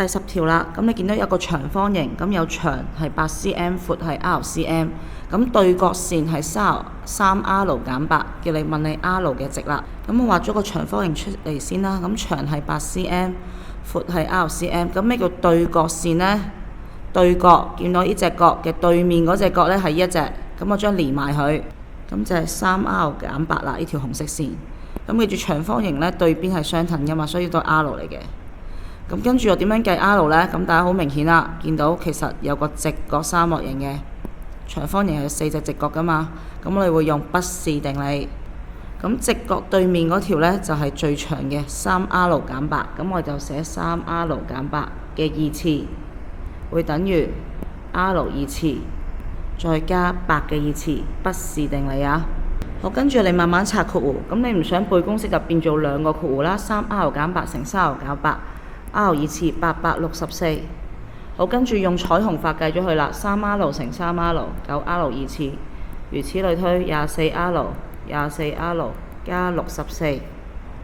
第10條啦，咁你見到有個長方形，咁有長係8cm，闊係 R cm，咁對角線係3R 減8，叫你問你 R 嘅值啦。咁我畫咗個長方形出嚟先啦，咁長係8cm，闊係 R cm，咁咩叫對角線呢？對角見到呢隻角嘅對面嗰隻角呢係呢一隻，咁我將連埋佢，咁就係3R減8啦，呢條紅色線。咁記住長方形呢對邊係相等噶嘛，所以都係 R 嚟嘅。咁跟住我點樣計 R 呢？咁大家好明顯啦，見到其實有個直角三角形嘅長方形係有4隻直角噶嘛，咁我哋會用畢氏定理。咁直角對面嗰條呢就係最長嘅3R 減8，咁我就寫3R 減8嘅二次會等於 R 二次再加8嘅二次，畢氏定理啊。好，跟住你慢慢拆括弧，咁你唔想背公式就變做2個括弧啦，3R減8乘3R減8。R 二次864，好，跟住用彩虹法計咗佢啦，3R 乘3R 9R 二次，如此類推24R 加64。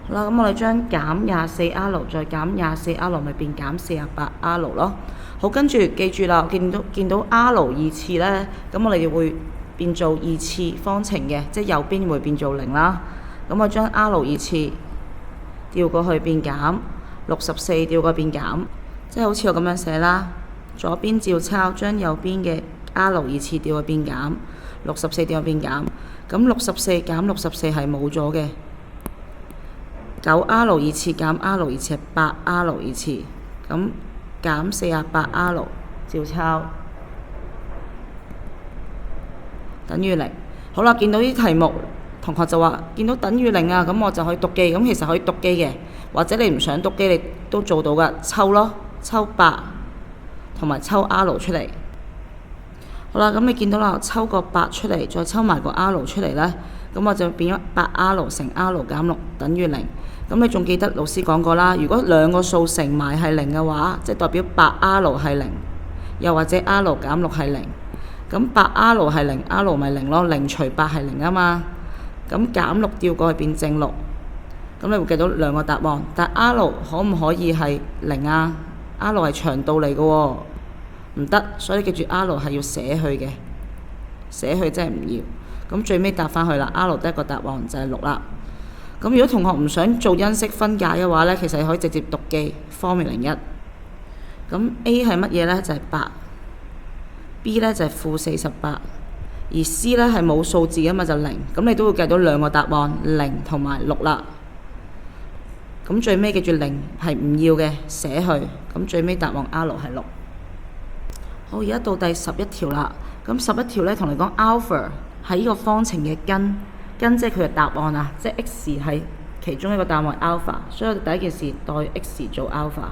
好啦，咁我哋將減24R 再減24R 咪變減48R 咯。好，跟住記住啦，見到 R 二次呢，咁我哋會變做二次方程嘅，即係右邊會變做0啦。咁我將 R 二次調過去變減。64調過變減，即係好似我咁樣寫啦。左邊照抄，將右邊嘅 R 二次調過變減，64調過變減。咁64減64係冇咗嘅。9R 二次減 R 二次係8R 二次，咁減48R 照抄等於0。好啦，見到啲題目，同學就話見到等於0啊，咁我就可以讀記。咁其實可以讀記嘅。或者你唔想讀機，你都做到噶，抽咯，抽8同埋抽 R 出嚟。好啦，咁你見到啦，抽個8出嚟，再抽埋個 R 出嚟呢，咁我就變咗8R 乘 R 減6等於0。咁你仲記得老師講過啦，如果兩個數乘埋係0嘅話，即係代表8R 係0，又或者 R 減6係0。咁8R 係0 ，R 咪0咯，0除8係0啊嘛。咁減6調過去變正6。咁你會計到2個答案，但 R 可唔可以係0啊 ？R 係長度嚟嘅喎，唔得，所以記住 R 係要寫去嘅，寫去即係唔要。咁最尾答翻去啦 ，R 得一個答案就係6啦。咁如果同學唔想做因式分解嘅話呢，其實你可以直接讀記Formula1。咁 A 係乜嘢呢？就係8，B 呢就係-48，而 C 呢係冇數字嘅嘛，就0。咁你都會計到2個答案，0同埋6啦。咁最尾記住0係唔要嘅，寫去。咁最尾答案 R 係6。好，而家到第11條啦。咁11條呢，同你講 alpha 係呢個方程嘅根即係佢嘅答案啊，即係 x 係其中一個答案 alpha，所以我哋第一件事代 x 做 alpha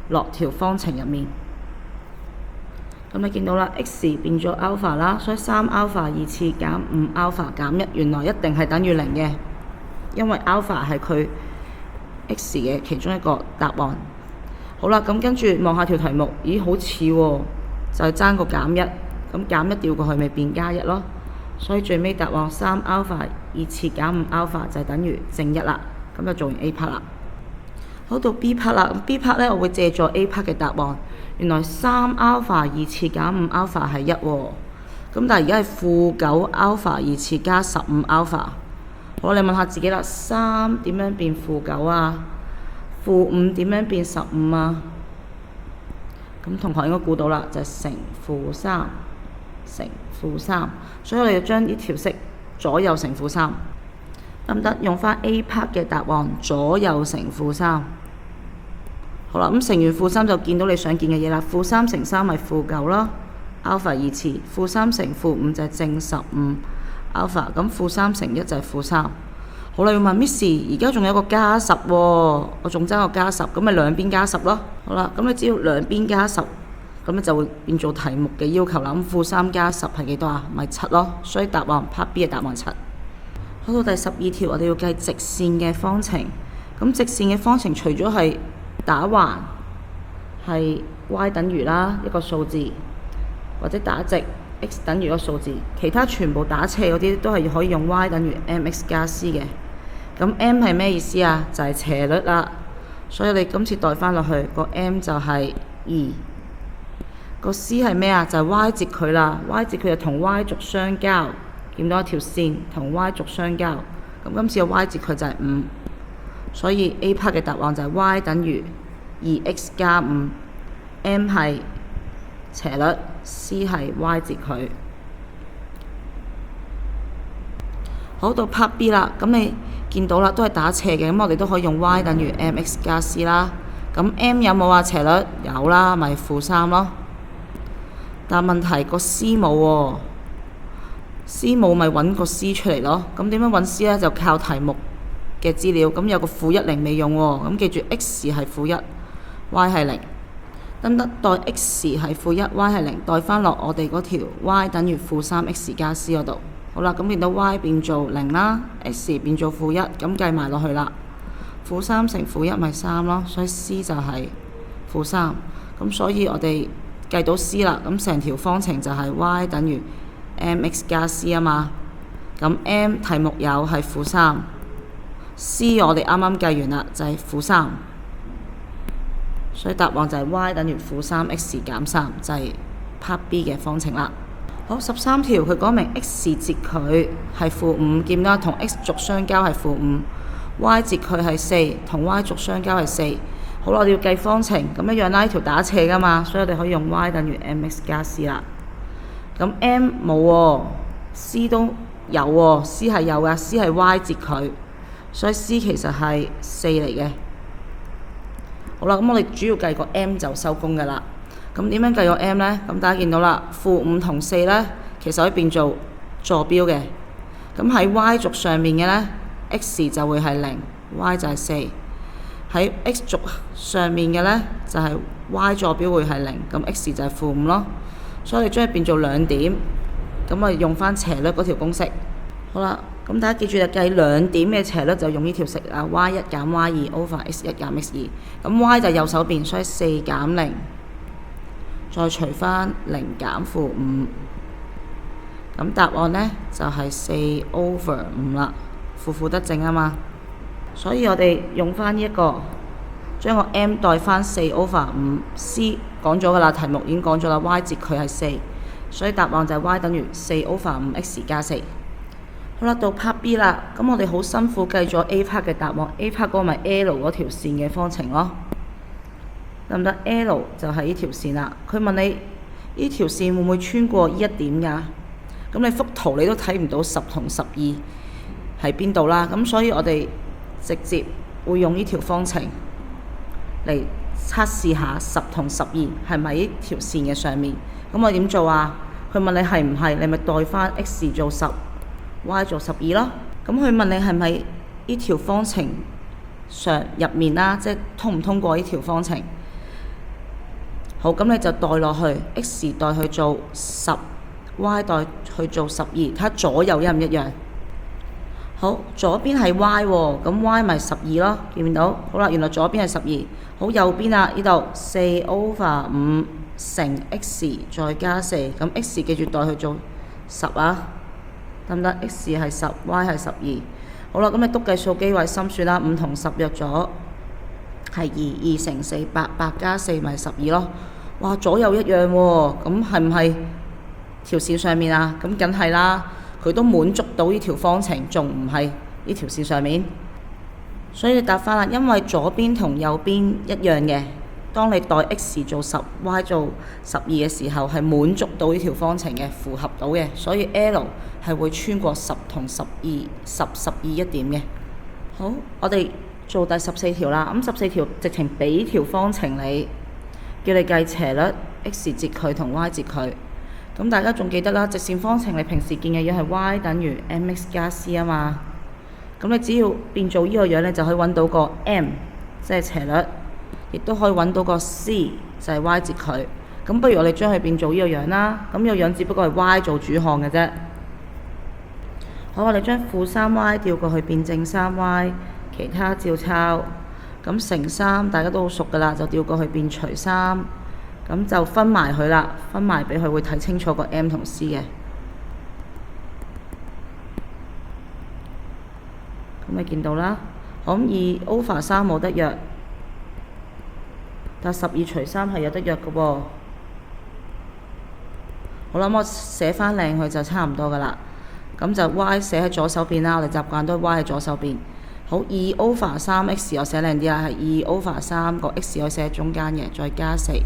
落條方程入面。咁你見到啦 ，x 變咗 alpha 啦，所以3 alpha 二次減5 alpha 減1，原來一定係等於0嘅，因為 alpha 係佢x 嘅其中一個答案。好啦，咁跟住望下條題目，咦好似喎，就係爭個減1，咁減1調過去咪變加1咯。所以最尾答案3 alpha 二次減5 alpha 就係等於正1啦。咁就做完 A part 啦。好，到 B part 啦，咁 B part 呢，我會借助 A part 嘅答案。原來3 alpha 二次減5 alpha 係1喎。咁但係而家係-9 alpha 二次加15 alpha。好，你問下自己啦，3點樣變-9啊？-5點樣變15啊？咁同學應該估到啦，就係乘-3乘-3，所以我哋要將呢條式左右乘-3，得唔得？用翻 A part 嘅答案，左右乘-3。好啦，咁乘完-3就見到你想見嘅嘢啦。-3乘3咪-9啦 ，alpha 二次。-3乘-5就係正15 alpha， 咁-3乘1就係-3。好啦，要問 Miss， 而家仲有個加10喎，我仲爭個加10，咁咪兩邊加10咯。好啦，咁你只要兩邊加10，咁你就會變做題目嘅要求啦。咁-3加10係幾多啊？咪7咯。所以答案 Part B 嘅答案7。好，到第12條，我哋要計直線嘅方程。咁直線嘅方程除咗係打橫係 y 等於啦一個數字，或者打直 x 等於一個數字，其他全部打斜嗰啲都係可以用 y 等於 mx 加 c 嘅。咁 m 係咩意思啊？就係斜率啦。所以你今次代翻落去個 m 就係2，個 c 係咩啊？就係 y 截佢啦。y 截佢就同 y 軸相交，見到一條線同 y 軸相交。咁今次個 y 截佢就係5，所以 A part 嘅答案就係 y 等於2x 加5，m 係斜率 ，c 係 y 截佢。好，到 part B 啦，咁你見到啦，都係打斜嘅，咁我哋都可以用 y 等於 mx 加 c 啦。咁 m 有冇話斜率？有啦，咪-3咯。但問題個 c 冇喎，c 冇咪揾個 c 出嚟咯。咁點樣揾 c 呢？就靠題目嘅資料。咁有個-10未用喎，咁記住 x 係-1，y 係0。得代 x 係-1，y 係0，代翻落我哋嗰條 y 等於-3x 加 c 嗰度。好啦，咁見到 y 變做0啦 ，x 變做-1，咁計埋落去啦。-3乘-1咪3咯，所以 c 就係-3。咁所以我哋計到 c 啦，咁成條方程就係 y 等於 mx 加 c 啊嘛。咁 m 題目有係-3，c 我哋啱啱計完啦，就係-3。所以答案就係 y 等於-3x 減3，就係 part B 嘅方程啦。好，13條佢講明 x 截佢係-5，見啦，同 x 軸相交係-5，y 截佢係4，同 y 軸相交係4。好啦，我哋要計方程，咁一樣啦，呢條打斜噶嘛，所以我哋可以用 y 等於 mx 加 c 啦。咁 m 冇喎，c 都有喎，c 係有噶，c 係 y 截佢，所以 c 其實係4嚟嘅。好啦，咁我哋主要計個 m 就收工噶啦。咁點樣計個 m 呢？咁大家見到啦，-5同4呢，其實可以變做坐標嘅。咁喺 y 軸上面嘅呢 x 就會係0，y 就係4。喺 x 軸上面嘅呢，就係 y 坐標會係0，咁 x 就係-5咯。所以你將佢變做2點，咁我哋用翻斜率嗰條公式。好啦，咁大家記住就計2點嘅斜率就用呢條式啊，y1 減 y2 over x1 減x2。咁 y 就右手邊，所以4減0。再除翻0減-5，咁答案呢就係4 over 5啦，負得正啊嘛。所以我哋用翻呢一個，將個 m 代翻4 over 5，c 講咗噶啦，題目已經講咗啦 ，y 截佢係4，所以答案就係 y 等於4 over 5x 加4。好啦，到 part B 啦，咁我哋好辛苦計咗 A part 嘅答案 ，A part 嗰個咪 L 嗰條線嘅方程咯。得唔得 ？L 就係呢條線啦。佢問你呢條線會唔會穿過呢一點㗎？咁你幅圖你都睇唔到10同12喺邊度啦。咁所以我哋直接會用呢條方程嚟測試下10同12係咪呢條線嘅上面。咁我點做啊？佢問你係唔係，你咪代翻 x 做10，y 做12咯。咁佢問你係咪呢條方程上入面啦，即係通唔通過呢條方程？好，咁你就代落去 ，x 代去做10，y 代去做12，睇下左右一唔一樣。好，左邊係 y 喎，咁 y 咪12咯，見唔見到？好啦，原來左邊係12。好，右邊啊，呢度4 over 5乘 x 再加4，咁 x 記住代去做10啊，得唔得 ？x 係10，y 係12。好啦，咁你篤計數機位心算啦，5同10約咗係2，2乘4，8加4咪12咯。哇，左右一樣喎，咁係唔係條線上面啊？咁梗係啦，佢都滿足到呢條方程，仲唔係呢條線上面？所以你答翻啦，因為左邊同右邊一樣嘅，當你代 x 做10，y 做12嘅時候，係滿足到呢條方程嘅，符合到嘅，所以 L 係會穿過10同12一點嘅。好，我哋做第14條啦。咁14條直情俾條方程你，叫你計斜率 x 截佢同 y 截佢。咁大家仲記得啦，直線方程你平時見嘅嘢係 y 等於 mx 加 c 啊嘛。咁你只要變做呢個樣，你就可以揾到個 m， 即係斜率，亦都可以揾到個 c， 就係 y 截佢。咁不如我哋將佢變做呢個樣啦。咁呢個樣只不過係 y 做主項嘅啫。好，我哋將-3y 調過去變正3y， 其他照抄。咁乘3大家都好熟噶啦，就調過去變除3，咁就分埋佢啦，分埋俾佢會睇清楚個 m 同 c 嘅。咁你見到啦，好，2 over 3冇得約，但12除3係有得約嘅喎。好啦，我寫翻靚佢就差唔多噶啦。咁就 y 寫喺左手邊啦，我哋習慣都 y 喺左手邊。好，2/3x 我寫靚啲啦，係2/3個 x 我寫喺中間嘅，再加4。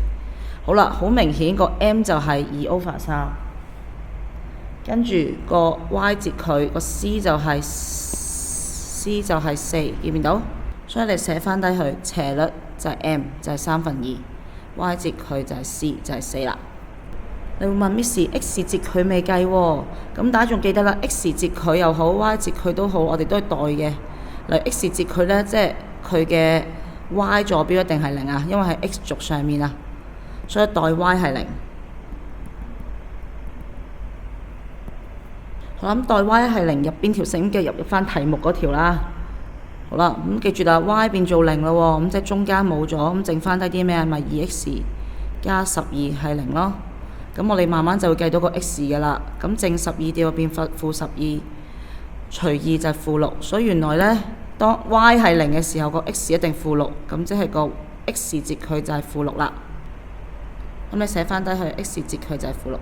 好啦，好明顯個 m 就係2/3，跟住個 y 截佢個 c 就係4，見唔見到？所以你寫翻低佢，斜率就係 m 就係2/3，y 截佢就係 c 就係4啦。你會問 Miss，x 截佢未計喎？咁大家仲記得啦 ，x 截佢又好，y 截佢都好，我哋都係代嘅。例如 x 截佢呢，即係佢嘅 y 坐標一定係0啊，因為喺 x 軸上面啊，所以代 y 係0。好啦，咁代 y 係0入邊條繩嘅入翻題目嗰條啦。好啦，咁記住啦 ，y 變做0咯喎，咁即係中間冇咗，咁剩翻低啲咩？咪 2x 加12係0咯。咁我哋慢慢就會計到個 x 嘅啦。咁正12掉入變-12，除2就係-6。所以原來呢，當 y 係0嘅時候，個 x 一定-6，咁即係個 x 截佢就係-6啦。咁你寫翻低去 x 截佢就係-6。